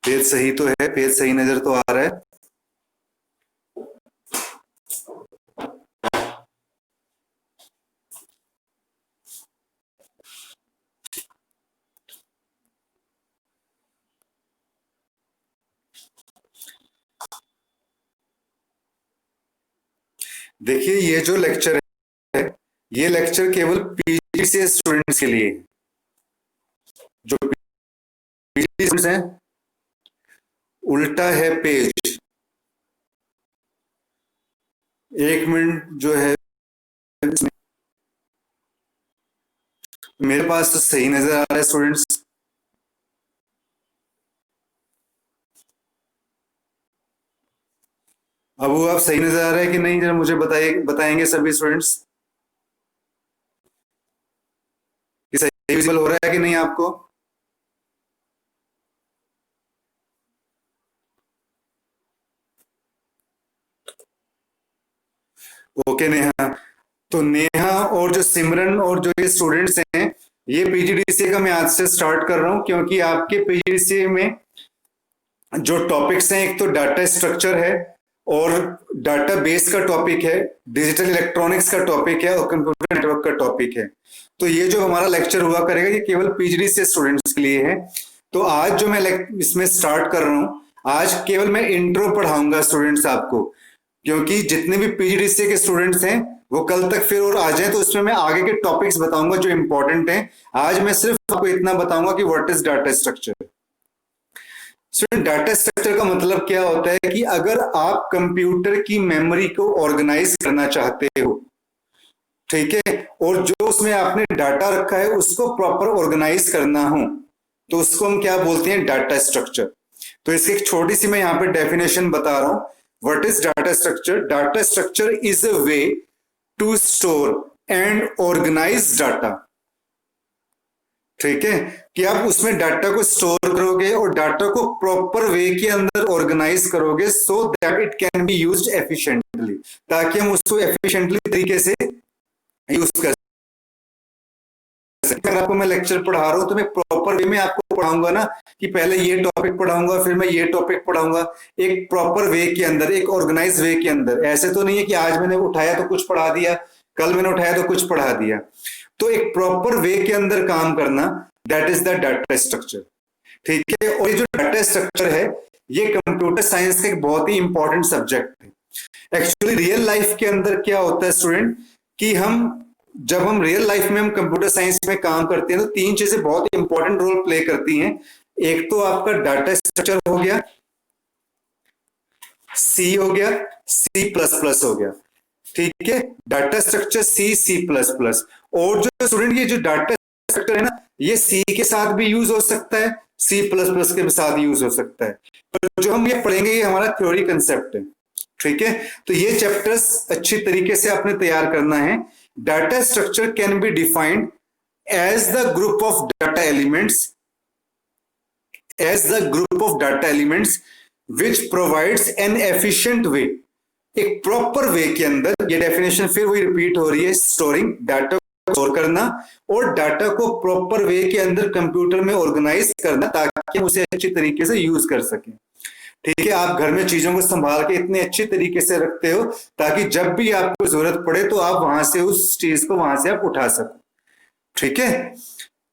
Page सही तो है, पेज सही नजर तो आ रहा है। देखिए ये जो लेक्चर है, ये लेक्चर केवल पीजी से स्टूडेंट्स के लिए है। जो पीजी स्टूडेंट्स हैं, उल्टा है पेज। 1 मिनट जो है, मेरे पास तो सही नजर आ रहा है स्टूडेंट्स। अब वो आप सही नजर आ रहा है कि नहीं, जरा मुझे बताएंगे सभी स्टूडेंट्स कि सही विजिबल हो रहा है कि नहीं आपको। ओके नेहा। तो नेहा और जो सिमरन और जो ये स्टूडेंट्स हैं, ये पीजीडीसीए का मैं आज से स्टार्ट कर रहा हूं, क्योंकि आपके पीजीडीसीए में जो टॉपिक्स हैं, एक तो डाटा स्ट्रक्चर है और डाटा बेस का टॉपिक है, डिजिटल इलेक्ट्रॉनिक्स का टॉपिक है और कंप्यूटर नेटवर्क का टॉपिक है। तो ये जो हमारा लेक्चर हुआ करेगा, ये केवल पीजीडीसीए स्टूडेंट्स के लिए है। तो आज जो मैं इसमें स्टार्ट कर रहा हूं, आज केवल मैं इंट्रो पढ़ाऊंगा स्टूडेंट्स आपको, क्योंकि जितने भी पीजीडीसीए के स्टूडेंट्स हैं वो कल तक फिर और आ जाएं, तो उसमें मैं आगे के टॉपिक्स बताऊंगा जो इंपॉर्टेंट हैं। आज मैं सिर्फ आपको इतना बताऊंगा कि what is data structure. Student, data structure का मतलब क्या होता है कि अगर आप कंप्यूटर की मेमोरी को ऑर्गेनाइज करना चाहते हो, ठीक है, और जो उसमें आपने डाटा रखा है उसको प्रॉपर ऑर्गेनाइज करना हो, तो उसको हम क्या बोलते हैं, डाटा स्ट्रक्चर। तो इसकी एक छोटी सी मैं यहाँ पे डेफिनेशन बता रहा हूं। What is data structure? Data structure is a way to store and organise data. ठीक है, कि आप उसमें डाटा को स्टोर करोगे और डाटा को प्रॉपर वे के अंदर ऑर्गेनाइज करोगे, so that it can be used efficiently, ताकि हम उसको एफिशिएंटली तरीके से यूज कर सकें। अगर आपको मैं लेक्चर पढ़ा रहा हूं तो मैं प्रॉपर वे में आपको पढ़ाऊंगा ना, कि पहले ये टॉपिक पढ़ाऊंगा फिर मैं ये टॉपिक पढ़ाऊंगा, एक प्रॉपर वे के अंदर, एक ऑर्गेनाइज वे के अंदर। ऐसे तो नहीं है कि आज मैंने उठाया तो कुछ पढ़ा दिया, कल मैंने उठाया तो कुछ पढ़ा दिया। तो एक प्रॉपर वे के अंदर काम करना, that is the data structure. ठीक है, और ये जो डाटा स्ट्रक्चर है, ये कंप्यूटर साइंस का एक बहुत ही इंपॉर्टेंट सब्जेक्ट है। एक्चुअली रियल लाइफ के अंदर क्या होता है स्टूडेंट, कि जब हम रियल लाइफ में हम कंप्यूटर साइंस में काम करते हैं तो 3 चीजें बहुत इंपॉर्टेंट रोल प्ले करती हैं। एक तो आपका डाटा स्ट्रक्चर हो गया, सी हो गया, सी प्लस प्लस हो गया। ठीक है, data structure C plus plus. और जो स्टूडेंट ये जो डाटा स्ट्रक्चर है ना, ये सी के साथ भी यूज हो सकता है, सी प्लस प्लस के साथ यूज हो सकता है, पर जो हम ये पढ़ेंगे ये हमारा थ्योरी कंसेप्ट है। ठीक है, तो ये चैप्टर्स अच्छी तरीके से आपने तैयार करना है। Data structure can be defined as the group of data elements, which provides an efficient way, एक प्रॉपर वे के अंदर। ये डेफिनेशन फिर वही रिपीट हो रही है, स्टोरिंग, डाटा को स्टोर करना और डाटा को प्रॉपर वे के अंदर कंप्यूटर में ऑर्गेनाइज करना, ताकि उसे अच्छी तरीके से यूज कर सके। ठीक है, आप घर में चीजों को संभाल के इतने अच्छी तरीके से रखते हो ताकि जब भी आपको जरूरत पड़े तो आप वहां से उस चीज को वहां से आप उठा सको। ठीक है,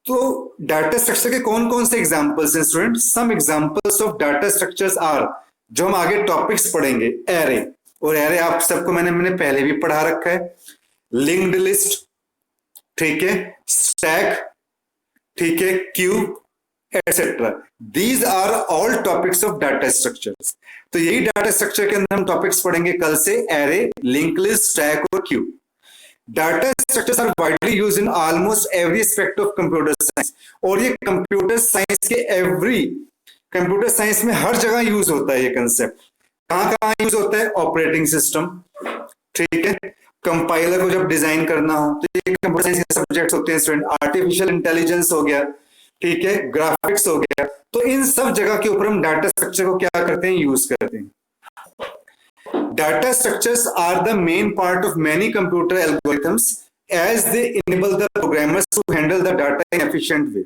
तो डाटा स्ट्रक्चर के कौन कौन से एग्जांपल्स हैं student? Some examples of data structures are, जो हम आगे टॉपिक्स पढ़ेंगे, एरे, और एरे आप सबको मैंने पहले भी पढ़ा रखा है, लिंक्ड लिस्ट, ठीक है, स्टैक, ठीक है, queue, etcetera. These are all topics of data structures. तो यही डाटा स्ट्रक्चर के अंदर हम टॉपिक्स पढ़ेंगे कल से, एरे, लिंक लिस्ट, स्टैक और queue. Data structures are widely used in almost every aspect of computer science, और ये कंप्यूटर साइंस में हर जगह यूज होता है ये कंसेप्ट। कहां कहां यूज होता है? ऑपरेटिंग सिस्टम, ठीक है, कंपाइलर को जब डिजाइन करना हो तो ये कंप्यूटर साइंस के सब्जेक्ट्स होते हैं स्टूडेंट। आर्टिफिशियल इंटेलिजेंस हो गया, ठीक है, ग्राफिक्स हो गया, तो इन सब जगह के ऊपर हम डाटा स्ट्रक्चर को क्या करते हैं? यूज करते हैं। Data structures are the main part of many computer algorithms as they enable the programmers to handle the data in efficient way.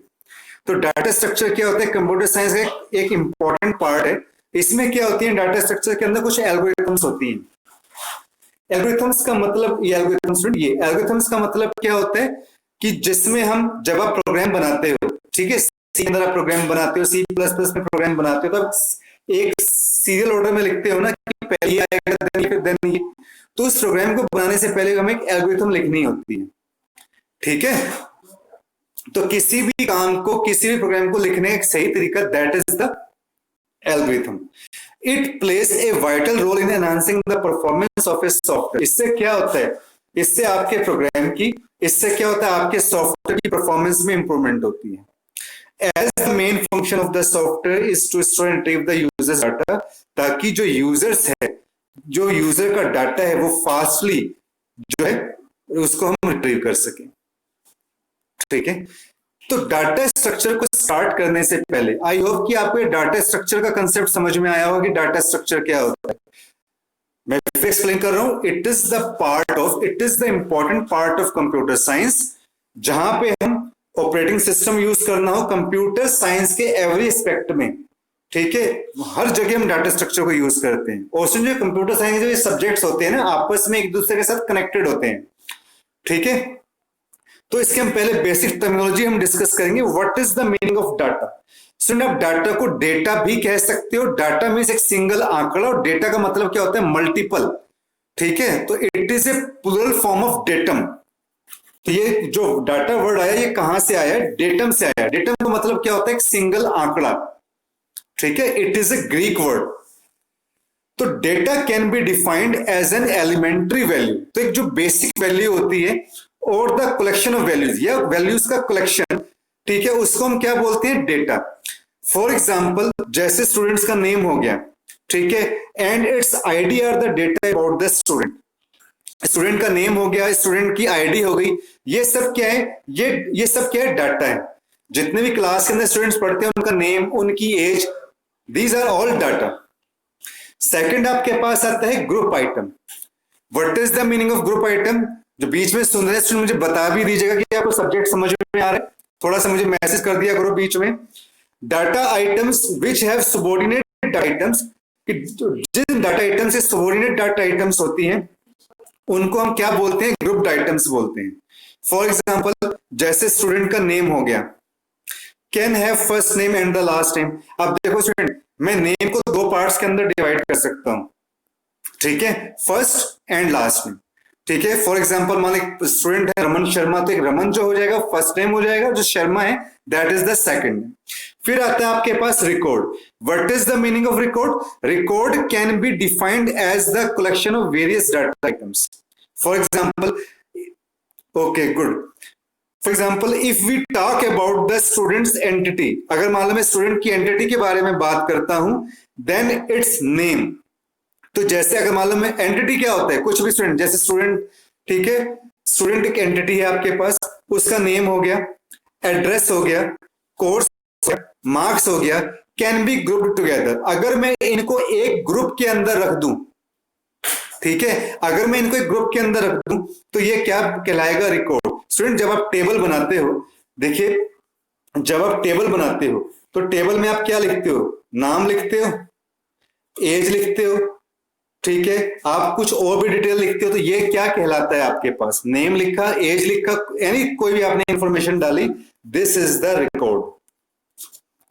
तो डाटा स्ट्रक्चर क्या होता है, कंप्यूटर साइंस का एक इंपॉर्टेंट पार्ट है। इसमें क्या होती है, डाटा स्ट्रक्चर के अंदर कुछ एल्गोरिथम्स होती हैं। एल्गोरिथम्स का मतलब, ये एल्गोरिथम्स का मतलब क्या होता है कि जिसमें हम, जब आप प्रोग्राम बनाते हो, ठीक है, सी के अंदर आप प्रोग्राम बनाते हो, C++ में प्रोग्राम बनाते हो, तब एक सीरियल ऑर्डर में लिखते हो ना कि पहले ये आएगा देन ये। तो उस प्रोग्राम को बनाने से पहले हमें एक एल्गोरिथम लिखनी होती है, ठीक है। तो किसी भी काम को, किसी भी प्रोग्राम को लिखने का एक सही तरीका, that is the algorithm. It plays a vital role in enhancing the performance of a software. इससे क्या होता है, इससे आपके प्रोग्राम की, इससे क्या होता है, आपके सॉफ्टवेयर की परफॉर्मेंस में इंप्रूवमेंट होती है। As the main function of the software is to store and retrieve the user's data, ताकि जो यूजर्स है, जो यूजर का डाटा है, वो फास्टली जो है उसको हम रिट्रीव कर सकें, ठीक है। तो डाटा स्ट्रक्चर को स्टार्ट करने से पहले आई होप कि आपको डाटा स्ट्रक्चर का कंसेप्ट समझ में आया होगा कि डाटा स्ट्रक्चर क्या होता है। मैं फिर एक्सप्लेन कर रहा हूं, it is the important part of computer science, जहां पे हम ऑपरेटिंग सिस्टम यूज करना हो कंप्यूटर साइंस के एवरी एस्पेक्ट में, ठीक है, हर जगह हम डाटा स्ट्रक्चर को यूज करते हैं। और जो कंप्यूटर साइंस के जो सब्जेक्ट्स होते हैं ना, आपस में एक दूसरे के साथ कनेक्टेड होते हैं, ठीक है। तो इसके हम पहले बेसिक टर्मिनोलॉजी हम डिस्कस करेंगे, what is the meaning of data. Student, आप डाटा को डेटा भी कह सकते हो। डाटा मीन्स एक सिंगल आंकड़ा, और डेटा का मतलब क्या होता है, मल्टीपल, ठीक है। तो it is a plural form of datum. तो ये जो डाटा वर्ड आया, ये कहां से आया है, डेटम से आया। डेटम का मतलब क्या होता है, एक सिंगल आंकड़ा, ठीक है। It is a Greek word. तो data can be defined as an elementary value. तो एक जो बेसिक वैल्यू होती है, और द कलेक्शन ऑफ वैल्यूज, या वैल्यूज का कलेक्शन, ठीक है, उसको हम क्या बोलते हैं, डेटा। फॉर एग्जाम्पल, जैसे स्टूडेंट्स का नेम हो गया, ठीक है, and its ID are the data about the student. Student का नेम हो गया, स्टूडेंट की आईडी हो गई, ये सब क्या है, ये सब क्या है, डाटा है। जितने भी क्लास के अंदर स्टूडेंट्स पढ़ते हैं, उनका नेम, उनकी age, these are all data. Second आपके पास आता है group item. What is the meaning of group item. जो बीच में सुन रहे हैं मुझे बता भी दीजिएगा कि आपको सब्जेक्ट समझ में आ रहा है, थोड़ा सा मुझे मैसेज कर दिया करो बीच में। Data items which have subordinate items, जिन डाटा आइटम से सबऑर्डिनेट डाटा आइटम्स होती हैं, उनको हम क्या बोलते हैं, ग्रुप्ड आइटम्स बोलते हैं। फॉर एग्जाम्पल, जैसे स्टूडेंट का नेम हो गया, can have first name and the last name. अब देखो स्टूडेंट, मैं नेम को दो पार्ट्स के अंदर डिवाइड कर सकता हूं, ठीक है, फर्स्ट एंड लास्ट नेम, ठीक है। फॉर एग्जाम्पल, मान लो स्टूडेंट है रमन शर्मा, तो एक रमन जो हो जाएगा फर्स्ट नेम हो जाएगा, जो शर्मा है that is the second name. फिर आता है आपके पास record. What is the meaning of record. Record can be defined as the collection of various data items. For example, okay good, for example, if we talk about the students entity, अगर मान लो मैं student की entity के बारे में बात करता हूं, देन इट्स नेम। तो जैसे अगर मान लो मैं, एंटिटी क्या होता है, कुछ भी स्टूडेंट, जैसे स्टूडेंट, ठीक है, स्टूडेंट एक एंटिटी है आपके पास, उसका नेम हो गया, एड्रेस हो गया, कोर्स, मार्क्स हो गया, कैन बी ग्रुप्ड टुगेदर। अगर मैं इनको एक ग्रुप के अंदर रख दूं, ठीक है, अगर मैं इनको एक ग्रुप के अंदर रख दूं, तो ये क्या कहलाएगा, रिकॉर्ड। स्टूडेंट, जब आप टेबल बनाते हो, देखिए, जब आप टेबल बनाते हो, तो टेबल में आप क्या लिखते हो, नाम लिखते हो, एज लिखते हो, ठीक है, आप कुछ और भी डिटेल लिखते हो, तो ये क्या कहलाता है, आपके पास नेम लिखा, एज लिखा, यानी कोई भी आपने इंफॉर्मेशन डाली, this is the record.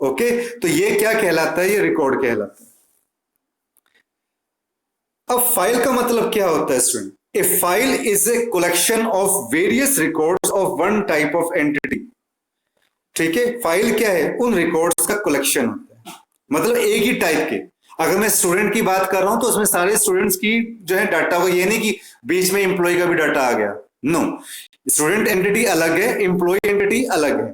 Okay, तो ये क्या कहलाता है, ये रिकॉर्ड कहलाता है। अब फाइल का मतलब क्या होता है student. A file is a collection of various records of one type of entity, ठीक है। फाइल क्या है, उन रिकॉर्ड्स का कलेक्शन होता है, मतलब एक ही टाइप के। अगर मैं स्टूडेंट की बात कर रहा हूं, तो उसमें सारे स्टूडेंट्स की जो है डाटा हो, ये नहीं कि बीच में एम्प्लॉय का भी डाटा आ गया, नो। स्टूडेंट एंटिटी अलग है, एम्प्लॉय एंटिटी अलग है,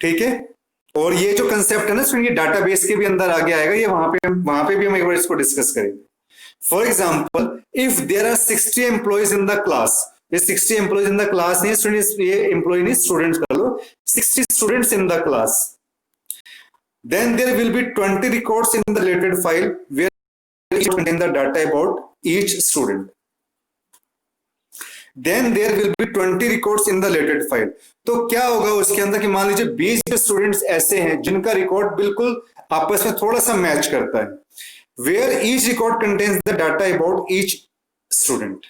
ठीक है। और ये जो कंसेप्ट है ना स्टूडेंट, ये डाटाबेस के भी अंदर आगे आएगा, ये वहां पे भी हम एक बार इसको डिस्कस करेंगे। For example, if there are 60 employees in the class, ये 60 एम्प्लॉयज इन द क्लास नहीं स्टूडेंट्स, ये एम्प्लॉय नहीं, स्टूडेंट्स कर लो, 60 students in the class, then there will be 20 records in the related file where each contain the data about each student. Then there will be 20 records in the related file. तो क्या होगा उसके अंदर कि मान लीजिए 20 स्टूडेंट्स ऐसे हैं जिनका रिकॉर्ड बिल्कुल आपस में थोड़ा सा मैच करता है, where each record contains the data about each student.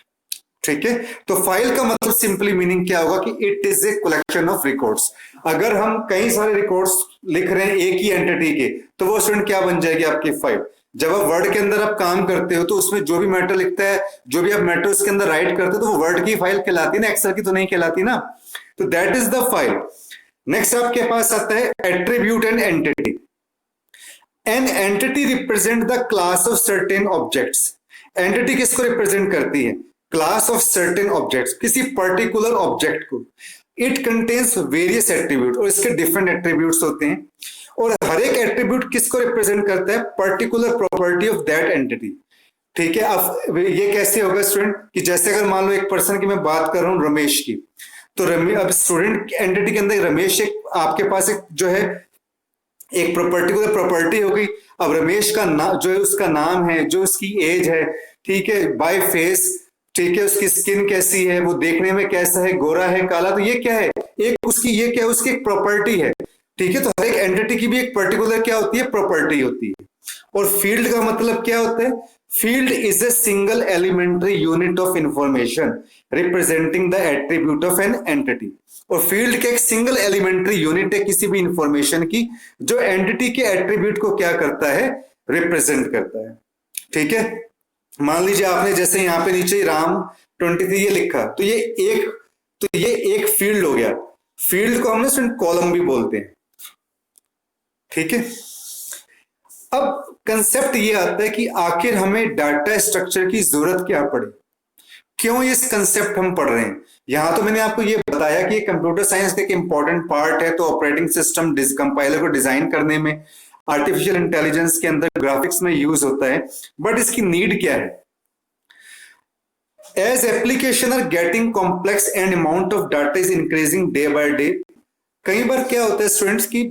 ठीक है, तो फाइल का मतलब सिंपली मीनिंग क्या होगा कि it is a collection of records. अगर हम कई सारे रिकॉर्ड्स लिख रहे हैं एक ही एंटिटी के, तो वो स्टूडेंट क्या बन जाएगी आपकी फाइल। जब आप वर्ड के अंदर आप काम करते हो तो उसमें जो भी मैटर लिखता है, जो भी आप मैटर उसके अंदर राइट करते हो, तो वो वर्ड की फाइल कहलाती है ना, एक्सेल की तो नहीं कहलाती ना। तो that is the file. Next आपके पास आता है attribute and entity. An entity represent the class of certain objects. Entity किसको रिप्रेजेंट करती है? क्लास ऑफ सर्टेन ऑब्जेक्ट्स, किसी पर्टिकुलर ऑब्जेक्ट को। इट कंटेन्स वेरियस एट्रीब्यूट, और इसके डिफरेंट एट्रीब्यूट्स होते हैं, और हर एक एट्रीब्यूट किसको रिप्रेजेंट करता है? Particular property of that entity. ठीक है, अब ये कैसे होगा स्टूडेंट कि जैसे अगर मान लो एक पर्सन की मैं बात कर रहा हूं रमेश की, तो अब स्टूडेंट एंटिटी के अंदर रमेश एक आपके पास एक जो है एक पर्टिकुलर प्रॉपर्टी हो गई। अब रमेश का जो है उसका नाम है, जो उसकी एज है, ठीक है, बाय फेस, ठीक है, उसकी स्किन कैसी है, वो देखने में कैसा है, गोरा है, काला, तो ये क्या है? एक उसकी ये क्या है? उसकी एक प्रॉपर्टी है। ठीक है, तो हर एक एंटिटी की भी एक पर्टिकुलर क्या होती है? प्रॉपर्टी होती है। और फील्ड का मतलब क्या होता है? Field is a single elementary unit of information representing the attribute of an entity. और फील्ड के एक सिंगल एलिमेंट्री यूनिट है किसी भी इंफॉर्मेशन की, जो एंटिटी के एट्रीब्यूट को क्या करता है? रिप्रेजेंट करता है। ठीक है, मान लीजिए आपने जैसे यहाँ पे नीचे राम 23 ये लिखा, तो ये एक फील्ड हो गया। फील्ड को हमने कॉलम भी बोलते हैं। ठीक है, अब कंसेप्ट ये आता है कि आखिर हमें डाटा स्ट्रक्चर की जरूरत क्या पड़ी, क्यों इस कंसेप्ट हम पढ़ रहे हैं। यहां तो मैंने आपको ये बताया कि कंप्यूटर साइंस का एक इंपॉर्टेंट पार्ट है, तो ऑपरेटिंग सिस्टम कंपाइलर को डिजाइन करने में, आर्टिफिशियल इंटेलिजेंस के अंदर, ग्राफिक्स में यूज होता है, बट इसकी नीड क्या है? As application are getting complex and amount of data is increasing day by day. कई बार क्या होता है स्टूडेंट्स की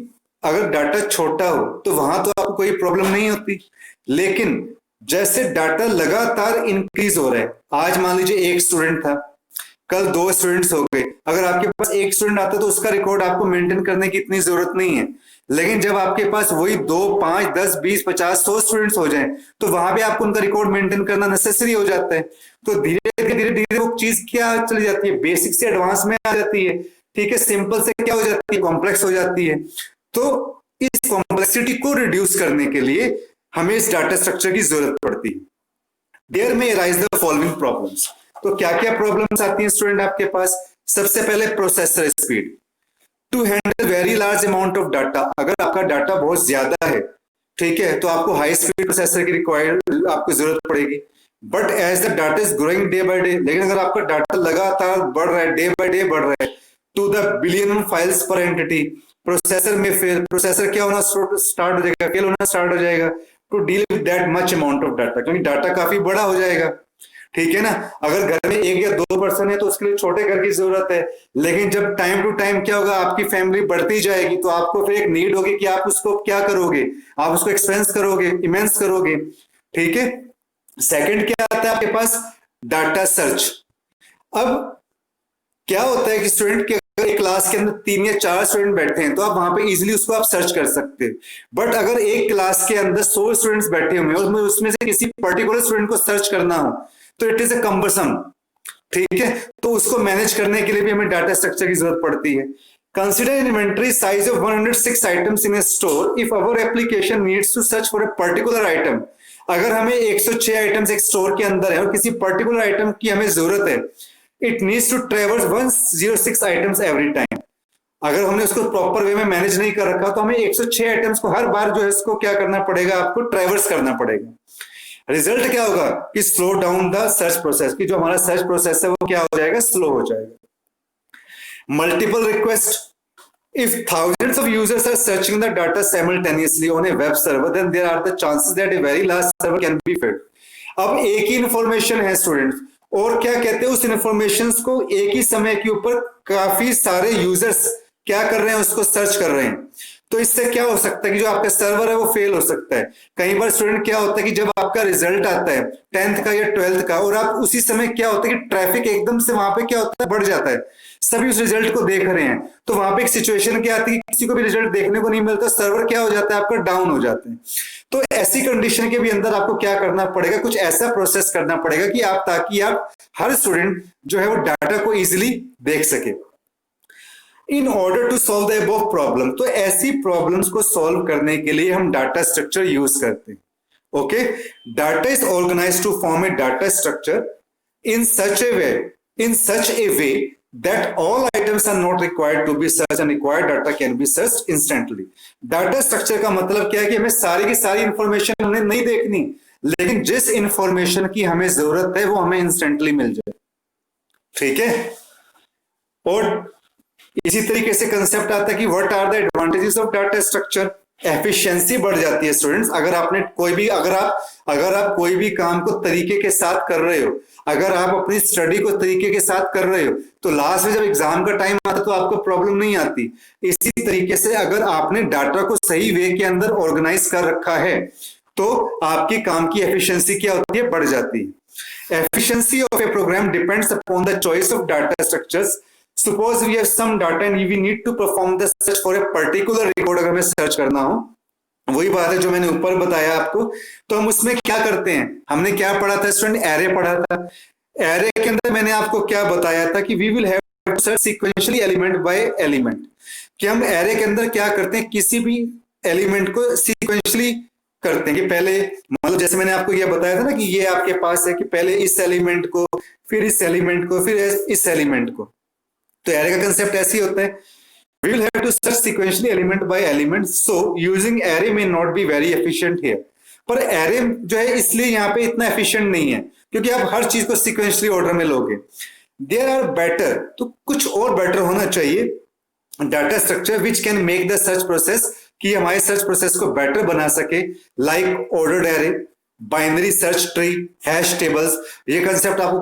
अगर डाटा छोटा हो तो वहां तो आपको कोई प्रॉब्लम नहीं होती, लेकिन जैसे डाटा लगातार इंक्रीज हो रहा है, आज मान लीजिए एक स्टूडेंट था, कल 2 स्टूडेंट्स हो गए, अगर आपके पास एक स्टूडेंट आता है तो उसका रिकॉर्ड आपको मेंटेन करने की इतनी जरूरत नहीं है। लेकिन जब आपके पास वही 2, 5, 10, 20, 50, 100 स्टूडेंट्स हो जाएं, तो वहां पे आपको उनका रिकॉर्ड मेंटेन करना नेसेसरी हो जाता है। तो धीरे धीरे वो चीज क्या चली जाती है? बेसिक से एडवांस में आ जाती है। ठीक है, सिंपल से क्या हो जाती है? कॉम्प्लेक्स हो जाती है। तो इस कॉम्प्लेक्सिटी को रिड्यूस करने के लिए हमें इस डाटा स्ट्रक्चर की जरूरत पड़ती है। देयर में राइज द फॉलोइंग प्रॉब्लम्स। तो क्या क्या प्रॉब्लम्स आती हैं स्टूडेंट आपके पास? सबसे पहले processor speed to handle very large amount of data. अगर आपका डाटा बहुत ज्यादा है, ठीक है, तो आपको हाई स्पीड प्रोसेसर की रिक्वायर्ड आपको जरूरत पड़ेगी। But as the data is growing day by day, लेकिन अगर आपका डाटा लगातार बढ़ रहा है, डे बाय डे बढ़ रहा है, टू द बिलियन फाइल्स पर एंटिटी, प्रोसेसर में फिर प्रोसेसर क्या होना स्टार्ट हो जाएगा? फेल होना स्टार्ट हो जाएगा to deal with that much amount of data, क्योंकि डाटा काफी बड़ा हो जाएगा। ठीक है ना, अगर घर में 1 या 2 पर्सन है तो उसके लिए छोटे घर की जरूरत है, लेकिन जब टाइम टू टाइम क्या होगा, आपकी फैमिली बढ़ती जाएगी, तो आपको फिर एक नीड होगी कि आप उसको क्या करोगे? आप उसको एक्सपेंस करोगे, इमेंस करोगे। ठीक है, सेकंड क्या आता है आपके पास? Data search. अब क्या होता है कि स्टूडेंट के एक क्लास के अंदर 3 या 4 स्टूडेंट बैठे हैं तो आप वहां पे इजीली उसको आप सर्च कर सकते हैं। बट अगर एक क्लास के अंदर 100 स्टूडेंट्स बैठे हुए हैं और उसमें से किसी पर्टिकुलर स्टूडेंट को सर्च करना हो तो इट इज ए कम्बरसम। ठीक है, तो उसको मैनेज करने के लिए भी हमें डाटा स्ट्रक्चर की जरूरत पड़ती है। Consider inventory size of 106 items in a store if our application needs to search for a particular item. अगर हमें 106 आइटम्स एक स्टोर के अंदर है और किसी पर्टिकुलर आइटम की हमें जरूरत है, it needs to traverse 106 items every time. अगर हमने उसको प्रॉपर वे में मैनेज नहीं कर रखा तो हमें 106 आइटम्स को हर बार जो है इसको क्या करना पड़ेगा? आपको ट्रेवर्स करना पड़ेगा। रिजल्ट क्या होगा कि slow down the search process, की जो हमारा सर्च प्रोसेस है वो क्या हो जाएगा? स्लो हो जाएगा। Multiple request, if thousands of users are searching the data simultaneously on a web server, then there are the chances that a very large server can be filled। अब एक ही information है स्टूडेंट्स, और क्या कहते हैं, उस इंफॉर्मेशन को एक ही समय के ऊपर काफी सारे यूजर्स क्या कर रहे हैं? उसको सर्च कर रहे हैं। तो इससे क्या हो सकता है कि जो आपका सर्वर है वो फेल हो सकता है। कई बार स्टूडेंट क्या होता है कि जब आपका रिजल्ट आता है 10th का या 12th का, और आप उसी समय क्या होता है कि ट्रैफिक एकदम से वहां पे क्या होता है बढ़ जाता है, सभी उस रिजल्ट को देख रहे हैं, तो वहां पे एक सिचुएशन क्या आती है कि किसी को भी रिजल्ट देखने को नहीं मिलता, सर्वर क्या हो जाता है आपका डाउन हो जाता है। तो ऐसी कंडीशन के भी अंदर आपको क्या करना पड़ेगा, कुछ ऐसा प्रोसेस करना पड़ेगा कि आप, ताकि आप हर स्टूडेंट जो है वो डाटा को इजिली देख सके। In order to solve the above problem, तो ऐसी प्रॉब्लम्स को सॉल्व करने के लिए हम डाटा स्ट्रक्चर यूज करते हैं। Okay, data is organised to form a data structure in such a way that all items are not required to be searched and required data can be searched instantly। Data structure का मतलब क्या है कि हमें सारी की सारी information हमने नहीं देखनी, लेकिन जिस इंफॉर्मेशन की हमें जरूरत है वो हमें इंस्टेंटली मिल जाए। ठीक है, और इसी तरीके से कंसेप्ट आता है कि what are the advantages of data structure. Efficiency बढ़ जाती है स्टूडेंट्स, अगर आपने कोई भी अगर आप कोई भी काम को तरीके के साथ कर रहे हो, अगर आप अपनी स्टडी को तरीके के साथ कर रहे हो, तो लास्ट में जब एग्जाम का टाइम आता है तो आपको प्रॉब्लम नहीं आती। इसी तरीके से अगर आपने डाटा को सही वे के अंदर ऑर्गेनाइज कर रखा है तो आपकी काम की एफिशिएंसी क्या होती है, बढ़ जाती है। Efficiency of a program depends upon the choice of data structures. Suppose we have some data and we need to perform the search for a particular record, अगर हमें सर्च करना हो, वही बात है जो मैंने ऊपर बताया आपको। तो हम उसमें क्या करते हैं, हमने क्या पढ़ा था स्टूडेंट, एरे पढ़ा था। एरे के अंदर मैंने आपको क्या बताया था कि we will have to search sequentially element by element, कि हम एरे के अंदर क्या करते हैं, किसी भी एलिमेंट को सीक्वेंशियली करते हैं कि पहले, मतलब जैसे मैंने आपको यह बताया था ना कि ये आपके पास है कि पहले इस एलिमेंट को, फिर इस एलिमेंट को, फिर इस एलिमेंट को। तो एरे का कंसेप्ट ऐसे ही होता है, we will have to search sequentially element by element, so using array may not be very efficient here। पर एरे जो है इसलिए यहाँ पे इतना एफिशिएंट नहीं है क्योंकि आप हर चीज को सीक्वेंशियली ऑर्डर में लोगे। देयर आर बेटर, तो कुछ और बेटर होना चाहिए data structure which can make the search process, कि हमारे सर्च प्रोसेस को बेटर बना सके, like ordered array, binary search tree, hash tables. ये कंसेप्ट आपको,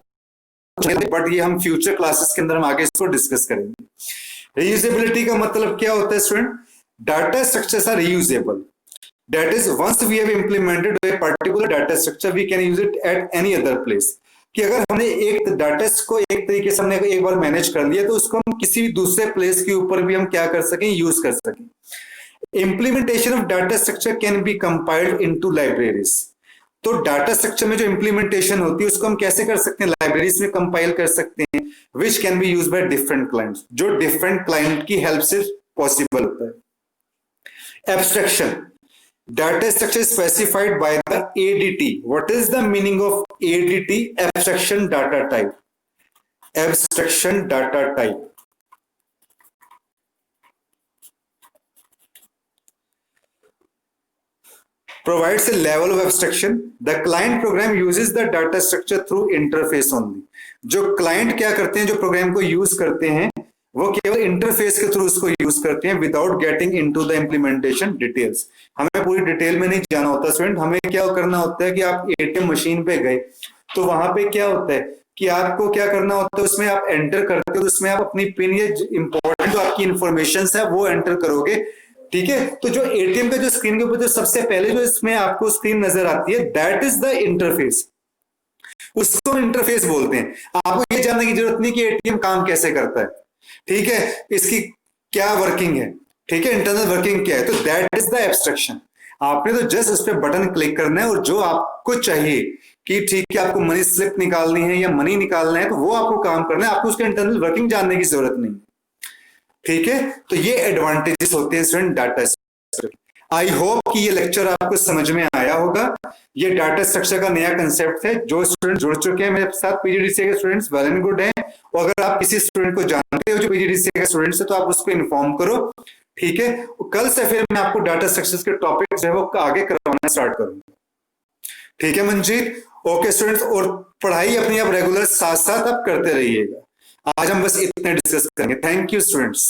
बट ये हम फ्यूचर क्लासेस के अंदर हम आगे इसको डिस्कस करेंगे। रीयूजेबिलिटी का मतलब क्या होता है student, data structures are reusable, that is once we have implemented a particular data structure we can use it at any other place. कि अगर हमने एक डाटा को एक तरीके से हमने एक बार मैनेज कर लिया तो उसको हम किसी भी दूसरे प्लेस के ऊपर भी हम क्या कर सकें, यूज कर सकें। Implementation of data structure can B compiled into libraries. तो डाटा स्ट्रक्चर में जो इंप्लीमेंटेशन होती है उसको हम कैसे कर सकते हैं, लाइब्रेरीज में कंपाइल कर सकते हैं, which can be used by different clients, जो डिफरेंट क्लाइंट की हेल्प से पॉसिबल होता है। Abstraction, data structure specified by the ADT. What is the meaning of ADT? Abstraction data type. Abstraction data type provides a level of abstraction. The client program uses the data structure through interface only। जो client क्या करते हैं, जो programme को use करते हैं वो केवल इंटरफेस के थ्रू उसको यूज करते हैं, without getting into the implementation details. हमें पूरी डिटेल में नहीं जाना होता स्टूडेंट, हमें क्या करना होता है कि आप एटीएम मशीन पे गए तो वहां पे क्या होता है कि आपको क्या करना होता है, उसमें आप एंटर करते हो, उसमें आप अपनी पिन या इंपॉर्टेंट जो आपकी इंफॉर्मेशन है वो एंटर करोगे। ठीक है, तो जो एटीएम का जो स्क्रीन के ऊपर जो सबसे पहले जो इसमें आपको स्क्रीन नजर आती है, दैट इज द इंटरफेस, उसको हम इंटरफेस बोलते हैं। आपको ये जानने की जरूरत नहीं कि एटीएम काम कैसे करता है, ठीक है, इसकी क्या वर्किंग है, ठीक है, इंटरनल वर्किंग क्या है, तो दैट इज द एब्स्ट्रैक्शन। आपने तो जस्ट उस पर बटन क्लिक करना है और जो आपको चाहिए कि ठीक है आपको मनी स्लिप निकालनी है या मनी निकालना है तो वो आपको काम करना है, आपको उसके इंटरनल वर्किंग जानने की जरूरत नहीं। ठीक है, तो ये एडवांटेजेस होते हैं student data structure. I hope कि ये लेक्चर आपको समझ में आया होगा। ये डाटा स्ट्रक्चर का नया कंसेप्ट है, जो स्टूडेंट जुड़ चुके हैं मेरे साथ पीजीडीसीए के स्टूडेंट्स वेल एंड गुड है, और अगर आप किसी स्टूडेंट को जानते हो जो पीजीडीसीए के स्टूडेंट्स है तो आप उसको इन्फॉर्म करो। ठीक है, कल से फिर मैं आपको डाटा स्ट्रक्चर्स के टॉपिक्स है वो आगे करवाना स्टार्ट करूंगा। ठीक है मंजीत, ओके स्टूडेंट्स, और पढ़ाई अपनी आप रेगुलर साथ साथ आप करते रहिएगा। आज हम बस इतने डिस्कस करेंगे। Thank you students.